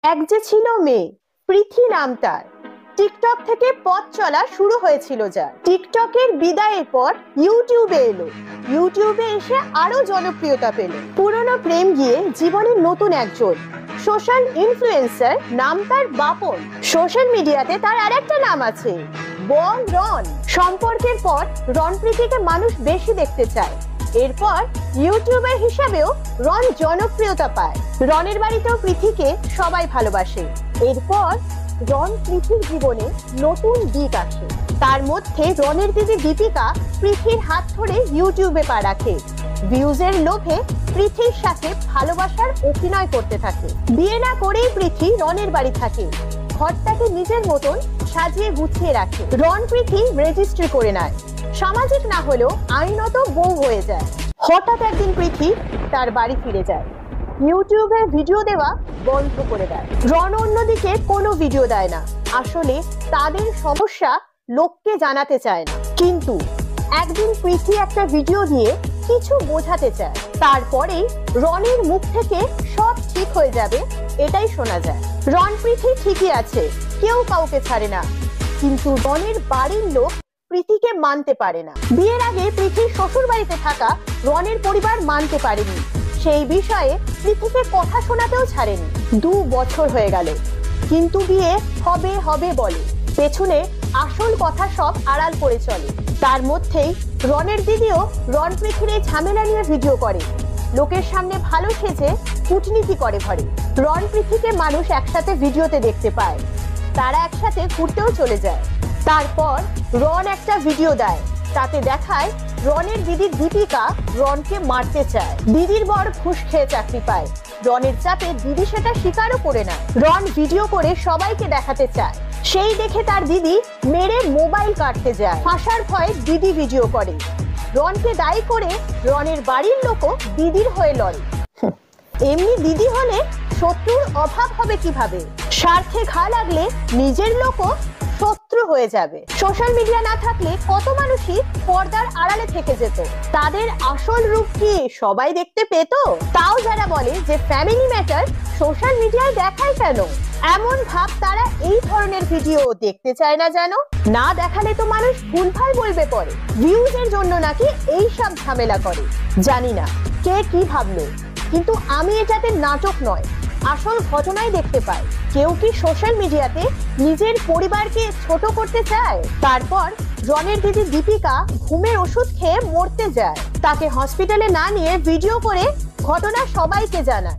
এক যে ছিল মেয়ে, পৃথি নাম তার। টিকটক থেকে পথ চলা শুরু হয়েছিল যার। টিকটকের বিদায়ের পর ইউটিউবে এলো। ইউটিউবে এসে আরো জনপ্রিয়তা পেল। পুরনো প্রেম গিয়ে জীবনের নতুন একজন সোশ্যাল ইনফ্লুয়েন্সার, নাম তার বাপন। সোশ্যাল মিডিয়াতে তার আরেকটা নাম আছে, বং রন। সম্পর্কের পর রণপ্রীতিকে মানুষ বেশি দেখতে চায়। এরপর ইউটিউবার হিসাবেও রন জনপ্রিয়তা পায়। রনের বাড়িতেও পৃথিকে সবাই ভালোবাসে। এরপর রন পৃথির জীবনে নতুন দিক আসে। তার মধ্যে রনের দিদি দীপিকা পৃথির হাত ধরে ইউটিউবে পা রাখে। ভিউজের লোভে পৃথির সাথে ভালোবাসার অভিনয় করতে থাকে। বিয়ে না করেই পৃথি রনের বাড়ি থাকে। ঘরটাকে নিজের মতন সাজিয়ে গুছিয়ে রাখে। রন পৃথি রেজিস্ট্রি করে নেয়। সামাজিক না হলেও আইনত বউ হয়ে যায়। হঠাৎ একদিন পৃথি তার বাড়ি ফিরে যায়। ইউটিউবে ভিডিও দেওয়া বন্ধ করে দেয়। রন অন্যদিকে কোনো ভিডিও দেয় না। আসলে তাদের সমস্যা লোককে জানাতে চায় না। কিন্তু একদিন পৃথি একটা ভিডিও দিয়ে কিছু বোঝাতে চায়। তারপরেই রনের মুখ থেকে সব ঠিক হয়ে যাবে এটাই শোনা যায়। রন পৃথি ঠিকই আছে, কেউ কাউকে ছাড়ে না। কিন্তু রনের বাড়ির লোক পৃথিকে মানতে পারে না। বিয়ের আগে পৃথির শ্বশুর বাড়িতে থাকা রনের পরিবার মানতে পারেনি। সেই বিষয়ে পৃথিকে কথা শোনাতেও ছাড়েনি। 2 বছর হয়ে গেল, কিন্তু বিয়ে হবে হবে বলে পেছনে আসল কথা সব আড়াল করে চলে। তার মধ্যেই রনের দিদিও রন পৃথির এই ঝামেলা নিয়ে ভিডিও করে। লোকের সামনে ভালো সেজে কূটনীতি করে ঘরে। রন পৃথিকে মানুষ একসাথে ভিডিওতে দেখতে পায়। তারা একসাথে ঘুরতেও চলে যায়। তারপর রন একটা ভিডিও দেয়, তাতে দেখায় রনের দিদি দীপিকা রনকে মারতে চায়। দিদির বর ঘুষ খেয়ে চাকরি পায়। রনের চাপে দিদি সেটা স্বীকারও করে না। রন ভিডিও করে সবাইকে দেখাতে চায়। সেই দেখে তার দিদি মেরে মোবাইল কাটতে যায়। ফাঁসার ভয়ে দিদি ভিডিও করে। রনকে দায়ী করে রনের বাড়ির লোকও দিদির হয়ে লড়ে। এমনি দিদি হলে শত্রুর অভাব হবে কিভাবে? স্বার্থে ঘা লাগলে নিজের লোকও শত্রু হয়ে যাবে। সোশ্যাল মিডিয়া না থাকলে কত মানুষই পর্দার আড়ালে থেকে যেত। তাদের আসল রূপ কি সবাই দেখতে পেত? তাও যারা বলে যে ফ্যামিলি ম্যাটার সোশ্যাল মিডিয়ায় দেখায় কেন, এমন ভাব তারা এই ধরনের ভিডিও দেখতে চায় না যেন। না দেখালে তো মানুষ ভুলভাল বলবে পরে। ভিউজের জন্য নাকি এই সব ঝামেলা করে। জানি না কে কি ভাবলো, কিন্তু আমি এটাতে নাটক নয়, আসল ঘটনাই দেখতে পাই। কেউ কি সোশ্যাল মিডিয়াতে নিজের পরিবারকে ছোট করতে চায়? তারপর রনের দিদি দীপিকা ঘুমের ওষুধ খেয়ে মরতে যায়। তাকে হসপিটালে না নিয়ে ভিডিও করে ঘটনা সবাইকে জানায়।